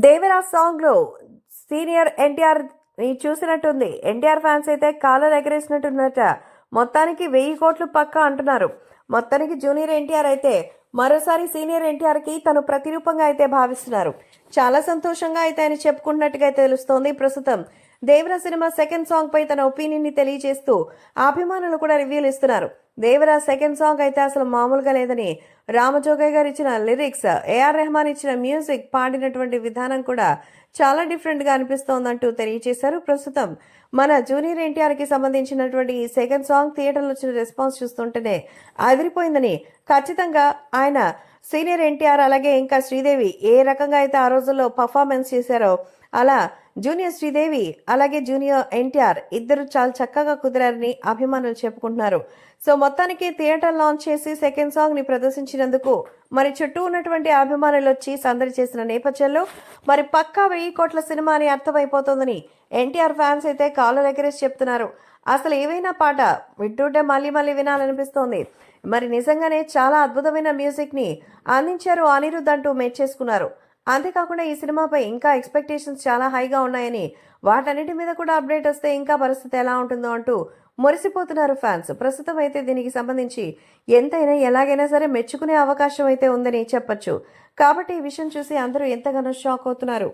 Devara song లో senior NTR ని చూసినట్టుంది. NTR fans అయితే కాలర్ ఎగరేసినట్టున్నట. మొత్తానికి 1000 కోట్లు పక్కా అంటున్నారు. మొత్తానికి జూనియర్ ఎన్టీఆర్ అయితే మరోసారి సీనియర్ ఎన్టీఆర్ కి తను ప్రతిరూపంగా అయితే భావిస్తున్నారు. చాలా సంతోషంగా అయితే ఆయన చెప్పుకుంటున్నట్టుగా తెలుస్తోంది. ప్రస్తుతం దేవరా సినిమా సెకండ్ సాంగ్ పై తన ఒపీనియన్ ని తెలియజేస్తూ అభిమానులు కూడా రివ్యూలు ఇస్తున్నారు. దేవరా సెకండ్ సాంగ్ అయితే అసలు మామూలుగా లేదని, రామజోగయ్య గారు ఇచ్చిన లిరిక్స్, ఏఆర్ రెహమాన్ ఇచ్చిన మ్యూజిక్, పాడినటువంటి విధానం కూడా చాలా డిఫరెంట్ గా అనిపిస్తోందంటూ తెలియజేశారు. ప్రస్తుతం మన జూనియర్ ఎన్టీఆర్ కి సంబంధించినటువంటి ఈ సెకండ్ సాంగ్ థియేటర్లో వచ్చిన రెస్పాన్స్ చూస్తుంటేనే అదిరిపోయిందని, ఖచ్చితంగా ఆయన సీనియర్ ఎన్టీఆర్ అలాగే ఇంకా శ్రీదేవి ఏ రకంగా అయితే ఆ రోజుల్లో పర్ఫార్మెన్స్ చేశారో అలా జూనియర్ శ్రీదేవి అలాగే జూనియర్ ఎన్టీఆర్ ఇద్దరు చాలా చక్కగా కుదిరారని అభిమానులు చెప్పుకుంటున్నారు. సో మొత్తానికి థియేటర్ లాంచ్ చేసి సెకండ్ సాంగ్ ని ప్రదర్శించినందుకు మరి చుట్టూ ఉన్నటువంటి అభిమానులు వచ్చి సందడి చేసిన నేపథ్యంలో మరి పక్కా 1000 కోట్ల సినిమా అని అర్థమైపోతుందని ఎన్టీఆర్ ఫ్యాన్స్ అయితే కాలర్ ఎగరేసి చెప్తున్నారు. అసలు ఏవైనా పాట వింటుంటే మళ్ళీ మళ్ళీ వినాలనిపిస్తోంది. మరి నిజంగానే చాలా అద్భుతమైన మ్యూజిక్ ని అందించారు అనిరుద్ధ్ అంటూ మెచ్చేసుకున్నారు. అంతేకాకుండా ఈ సినిమాపై ఇంకా ఎక్స్పెక్టేషన్స్ చాలా హైగా ఉన్నాయని, వాటన్నిటి మీద కూడా అప్డేట్ వస్తే ఇంకా పరిస్థితి ఎలా ఉంటుందో అంటూ మురిసిపోతున్నారు ఫ్యాన్స్. ప్రస్తుతం అయితే దీనికి సంబంధించి ఎంతైనా ఎలాగైనా సరే మెచ్చుకునే అవకాశం అయితే ఉందని చెప్పొచ్చు. కాబట్టి ఈ విషయం చూసి అందరూ ఎంతగానో షాక్ అవుతున్నారు.